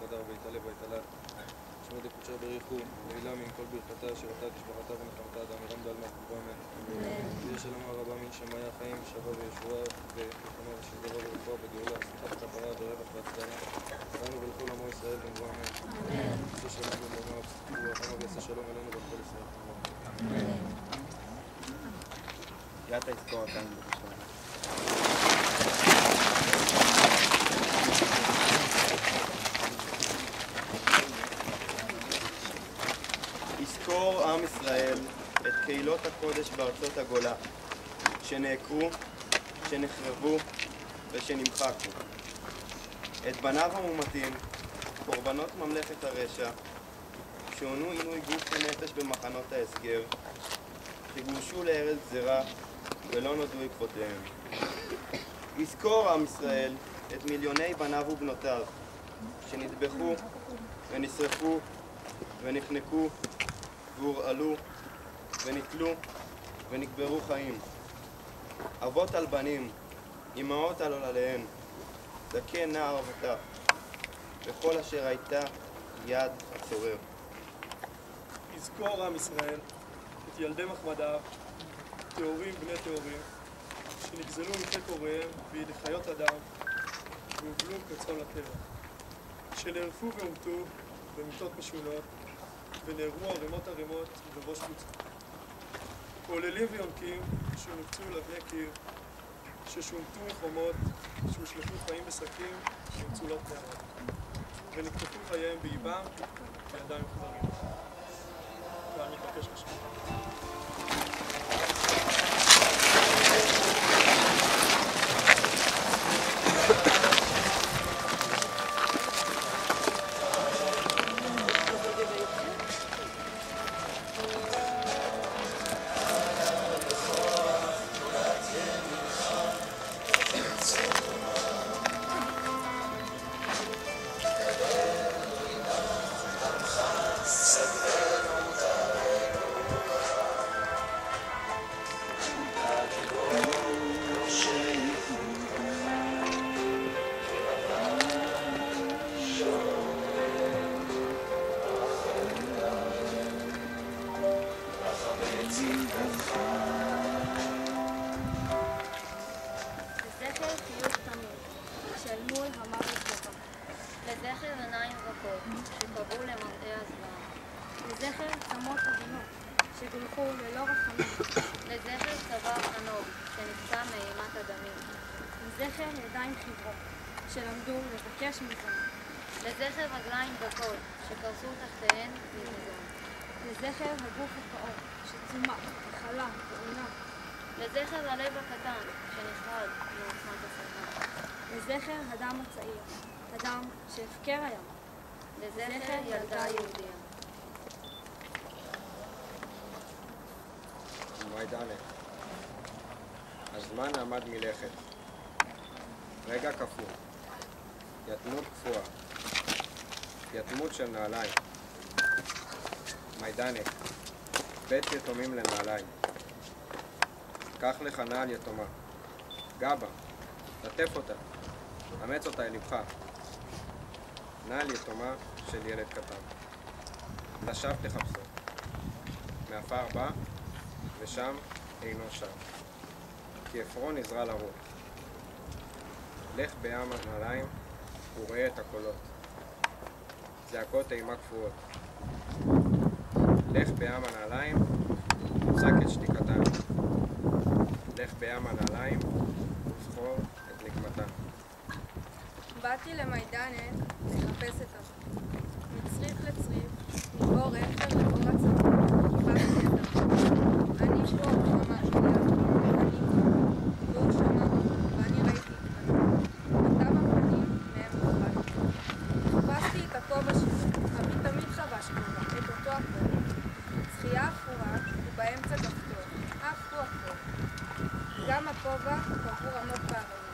חדר ויתעלה ויתעלה. שמות קודשי בריחו, לעילה מן כל ברכתה, שירתה תשבחתה ונחמתה, דאמירם בעלמא ובאמן. ויש שלמה רבה מן שמיה חיים, שווה וישועה, וחוכמה ושגרה ורפואה וגאולה, שמחת כפרה ורווח והצדעה. לנו ולכל עמו ישראל בנבוא אמן. עשה שלום במלומה ורחמה ויעשה שלום אלינו ולכל ישראל. אמן. יתה יזכור אותנו בבקשה. יזכור עם ישראל את קהילות הקודש בארצות הגולה, שנעקרו, שנחרבו ושנמחקו. את בניו המומתים, קורבנות ממלכת הרשע, שעונו עינוי גוף ונפש במחנות ההסגר, שגורשו לארץ זרה ולא נודעו עקבותיהם. יזכור עם ישראל את מיליוני בניו ובנותיו, שנטבחו ונשרפו ונחנקו והורעלו ונתלו ונקברו חיים. אבות על בנים, אמהות על עולליהן, זקן נער וטף, וכל אשר הייתה יד הצורר. יזכור עם ישראל את ילדי מחמדיו, טהורים בני טהורים, שנגזלו מפי הוריהם בידי חיות אדם והובלו כצאן לטבח, שנערפו והומתו במיתות משונות ונערמו ערימות ערימות בראש קבוצה. עוללים ויונקים שנופצו לבני קיר, ששומטו מחומות, שהושלכו חיים בשקים ומצולות נערות, ונקטפו חייהם באיבם בידיים מחברים. ואני מבקש לשמוע. לזכר עיניים רכות שקבעו למראה הזוועה, לזכר צמות עדינות שגולחו ללא רחמים, לזכר צוואר ענוג שנפצע מאימת הדמים, לזכר ידיים חיוורות שלמדו לבקש מזון, לזכר רגליים דקות שקרסו תחתיהן ממזון, לזכר הגוף הפעור שצומח וחלה ועונה, לזכר הלב הקטן שנכחד מעוצמת השטן, לזכר הדם הצעיר, אדם שהפקר היום, לזכר ילדה יהודיה. מועדנה. הזמן עמד מלכת. רגע קפוא. יתמות קפואה. יתמות של נעליים. מיידנה. בית יתומים לנעליים. קח לך נעל יתומה. גבה. לטף אותה. אמץ אותה אל לבך. נעל יתומה של ילד קטן. לשווא תחפשו. מעפר בא, ושם אינו שם. כי עפרון נזרע לרוח. לך בים הנעליים וראה את הקולות. זעקות אימה קפואות. לך בים הנעליים ופסק את שתיקתן. לך בים הנעליים וזכור את נקמתן. באתי למיידנה לחפש את אבא. מצריף לצריף, מבור אפר לבור הצבא, חיפשתי את אבא. אני פה, שמע שלי, אני פה, והוא שמע, ואני ראיתי קטנה. כתב הפנים מהם נפלתי. חיפשתי את הכובע שלי, אבי תמיד חבש כובע, את אותו הכובע. צחייה אפורה ובאמצע כפתור, אף הוא אפור. גם הכובע קבור עמוק בארון.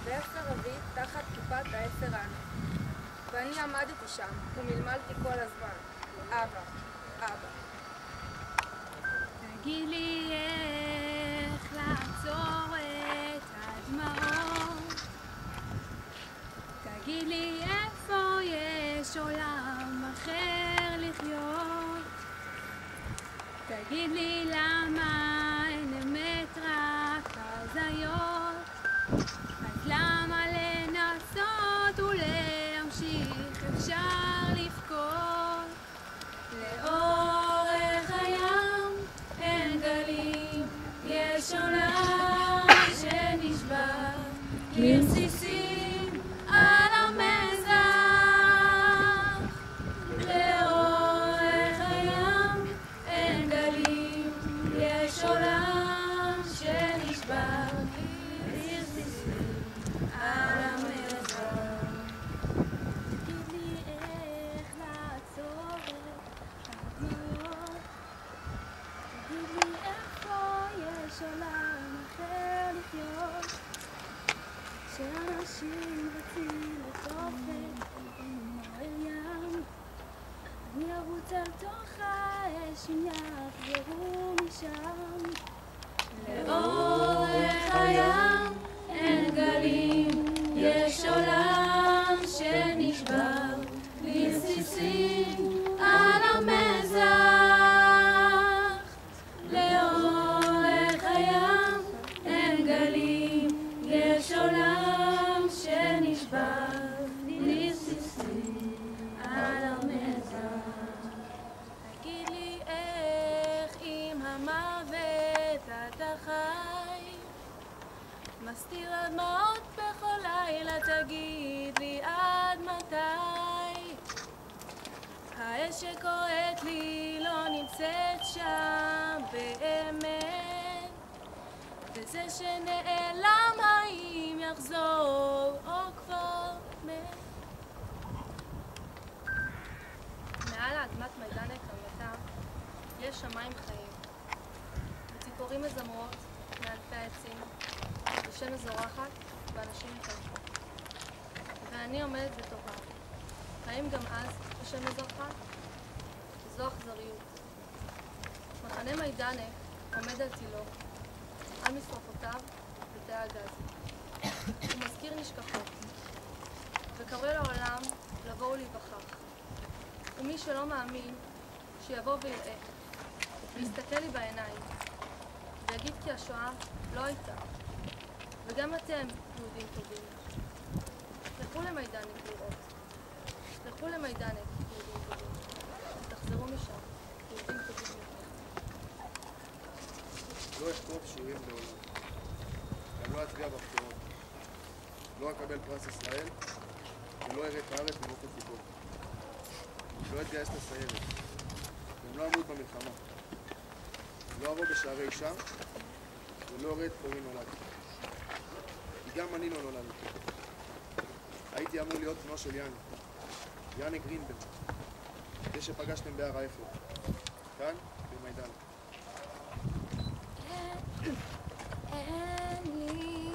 ואפר אבי תחת כיפת האפר הענק. ואני עמדתי שם ומלמלתי כל הזמן. אבא, אבא. תגיד לי איך לעצור את הדמעות. תגיד לי איפה יש יש עולם אחר לחיות. תגיד לי למה אין אמת רק הזיות, אז למה לנסות ולהמשיך אפשר לבכות? לאורך הים אין גלים, יש עולם שנשבר לרסיסים על המזח. לאורך הים אין גלים, יש עולם שנשבר לרסיסים על המזח. תגיד לי איך לעצור את הדמעות, תגיד לי איפה יש עולם אחר לחיות, שאנשים רצים לתופת אל ים, אני ארוץ על תוך האש אם יחזרו משם. לאורך הים אין גלים, יש עולם שנשבר לרסיסים על המזח. לאורך הים אין גלים, יש עולם שנשבר לרסיסים על המזח. תגיד לי איך עם המוות אתה חי, מסתיר הדמעות בכל לילה, תגיד לי עד מתי? האש שקוראת לי לא נמצאת שם באמת, וזה שנעלם האם יחזור או כבר מת? מעל אדמת מיידנק המתה יש שמיים חיים, וציפורים מזמרות מאלפי העצים, ושמש זורחת ואנשים חיים. ואני עומדת בתוכה, האם גם אז השמש זרחה? זו אכזריות. מחנה מיידנק עומד על תילו, על משרפותיו בתאי הגז. הוא מזכיר נשכחות, וקורא לעולם לבוא ולהיווכח. ומי שלא מאמין, שיבוא ויראה, ויסתכל לי בעיניים, ויגיד כי השואה לא הייתה. וגם אתם, יהודים טובים, לכו למיידנק לראות. לכו למיידנק, יהודים טובים, ותחזרו משם, יהודים טובים יותר. לא אכתוב שירים לעולם, גם לא אצביע בבחירות, לא אקבל פרס ישראל, ולא אראה את הארץ ממופת ליבו. לא אתגייס לסיירת, גם לא אמות במלחמה. לא אבוא בשערי אישה, ולא אראה את קורי נולד. כי גם אני לא נולדתי. הייתי אמור להיות בנו של יאני גרינברג, זה שפגשתם בהר האפר, כאן במיידנק. אין לי